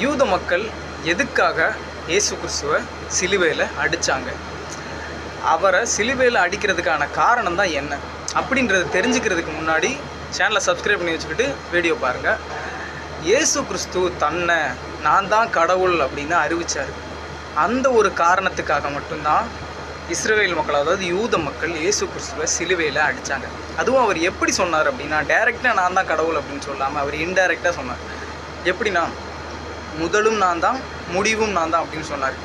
யூத மக்கள் எதுக்காக இயேசு கிறிஸ்துவை சிலுவையில் அடித்தாங்க, அவரை சிலுவையில் அடிக்கிறதுக்கான காரணம் தான் என்ன அப்படின்றத தெரிஞ்சுக்கிறதுக்கு முன்னாடி சேனலை சப்ஸ்கிரைப் பண்ணி வச்சுக்கிட்டு வீடியோ பாருங்கள். இயேசு கிறிஸ்து தன்னை நான் தான் கடவுள் அப்படின்னு அறிவித்தார். அந்த ஒரு காரணத்துக்காக மட்டும்தான் இஸ்ரவேல் மக்கள், அதாவது யூத மக்கள் இயேசு கிறிஸ்துவை சிலுவையில் அடித்தாங்க. அதுவும் அவர் எப்படி சொன்னார் அப்படின்னா, டைரெக்டாக நான் தான் கடவுள் அப்படின்னு சொல்லாமல் அவர் இன்டைரக்டாக சொன்னார். எப்படின்னா, முதலும் நான் தான் முடிவும் நான் தான் அப்படின்னு சொன்னார்.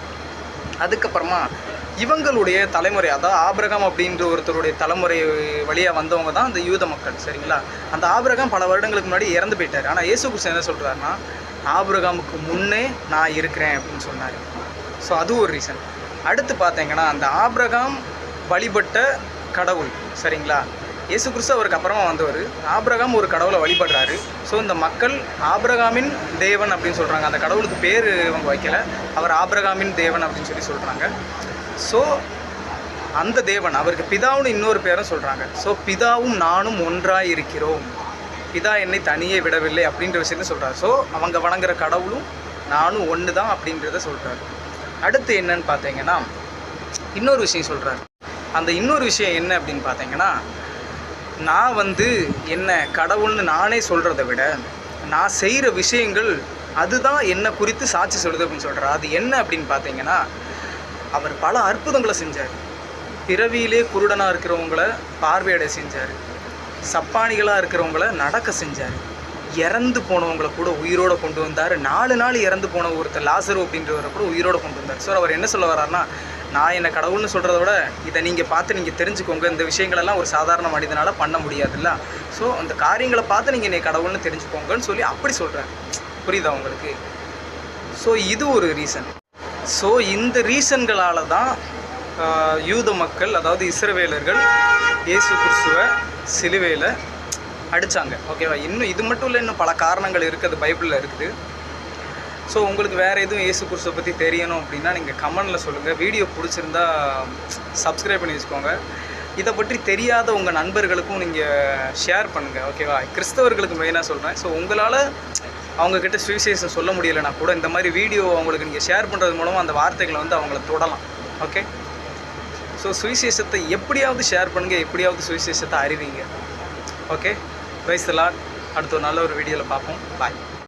அதுக்கப்புறமா இவங்களுடைய தலைமுறை, அதாவது ஆபிரகாம் அப்படின்ற ஒருத்தருடைய தலைமுறை வழியாக வந்தவங்க தான் அந்த யூத மக்கள், சரிங்களா? அந்த ஆபிரகாம் பல வருடங்களுக்கு முன்னாடி இறந்து போயிட்டார். ஆனால் இயேசு கிறிஸ்து என்ன சொல்கிறாருன்னா, ஆபிரகாமுக்கு முன்னே நான் இருக்கிறேன் அப்படின்னு சொன்னார். ஸோ அது ஒரு ரீசன். அடுத்து பார்த்தீங்கன்னா, அந்த ஆபிரகாம் வழிபட்ட கடவுள், சரிங்களா? இயேசு கிறிஸ்து அவருக்கு அப்புறமா வந்தவர். ஆபிரகாம் ஒரு கடவுளை வழிபடுறாரு. ஸோ இந்த மக்கள் ஆபிரகாமின் தேவன் அப்படின்னு சொல்கிறாங்க. அந்த கடவுளுக்கு பேர் இவங்க வைக்கல, அவர் ஆபிரகாமின் தேவன் அப்படின்னு சொல்கிறாங்க. ஸோ அந்த தேவன் அவருக்கு பிதாவுன்னு இன்னொரு பேரும் சொல்கிறாங்க. ஸோ பிதாவும் நானும் ஒன்றாக இருக்கிறோம், பிதா என்னை தனியே விடவில்லை அப்படின்ற விஷயத்த சொல்கிறார். ஸோ அவங்க வணங்குற கடவுளும் நானும் ஒன்று தான் அப்படின்றத சொல்கிறார். அடுத்து என்னன்னு பார்த்தீங்கன்னா, இன்னொரு விஷயம் சொல்கிறார். அந்த இன்னொரு விஷயம் என்ன அப்படின்னு பார்த்தீங்கன்னா, நான் என்ன கடவுள்னு நானே சொல்கிறத விட நான் செய்கிற விஷயங்கள் அதுதான் என்னை குறித்து சாட்சி சொல்லுது அப்படின்னு சொல்கிறார். அது என்ன அப்படின்னு பார்த்தீங்கன்னா, அவர் பல அற்புதங்களை செஞ்சார். பிறவியிலே குருடனாக இருக்கிறவங்கள பார்வையடை செஞ்சார், சப்பானிகளாக இருக்கிறவங்கள நடக்க செஞ்சார், இறந்து போனவங்களை கூட உயிரோடு கொண்டு வந்தார். 4 நாள் இறந்து போன ஒருத்தர் லாசரு அப்படின்றவரை கூட உயிரோடு கொண்டு வந்தார். ஸோ அவர் என்ன சொல்ல வர்றாருன்னா, நான் என்ன கடவுள்னு சொல்கிறத விட இதை நீங்கள் பார்த்து நீங்கள் தெரிஞ்சுக்கோங்க, இந்த விஷயங்களெல்லாம் ஒரு சாதாரண மனிதனால் பண்ண முடியாதுல்ல, ஸோ அந்த காரியங்களை பார்த்து நீங்கள் என்னை கடவுள்னு தெரிஞ்சுக்கோங்கன்னு சொல்லி அப்படி சொல்கிறேன். புரியுதா உங்களுக்கு? ஸோ இது ஒரு ரீசன். ஸோ இந்த ரீசன்களால் தான் யூத மக்கள், அதாவது இஸ்ரவேலர்கள் இயேசு கிறிஸ்துவை சிலுவையில் அடித்தாங்க. ஓகேவா? இன்னும் இது மட்டும் இல்லை, இன்னும் பல காரணங்கள் இருக்குது, பைபிளில் இருக்குது. ஸோ உங்களுக்கு வேறு எதுவும் இயேசு கிறிஸ்துவை பற்றி தெரியணும் அப்படின்னா நீங்கள் கமெண்டில் சொல்லுங்கள். வீடியோ பிடிச்சிருந்தா சப்ஸ்கிரைப் பண்ணி வச்சுக்கோங்க. இதை பற்றி தெரியாத உங்கள் நண்பர்களுக்கும் நீங்கள் ஷேர் பண்ணுங்கள். ஓகேவா? கிறிஸ்தவர்களுக்கு மெயினாக சொல்கிறேன். ஸோ உங்களால் அவங்கக்கிட்ட சுவிசேஷம் சொல்ல முடியலைன்னா கூட இந்த மாதிரி வீடியோ அவங்களுக்கு நீங்கள் ஷேர் பண்ணுறது மூலமாக அந்த வார்த்தைகளை அவங்கள தொடலாம். ஓகே? ஸோ சுவிசேஷத்தை எப்படியாவது ஷேர் பண்ணுங்கள், எப்படியாவது சுவிசேஷத்தை அறிவிங்க. ஓகே? Praise the Lord. அடுத்த ஒரு நல்ல ஒரு வீடியோவில் பார்ப்போம். பாய்.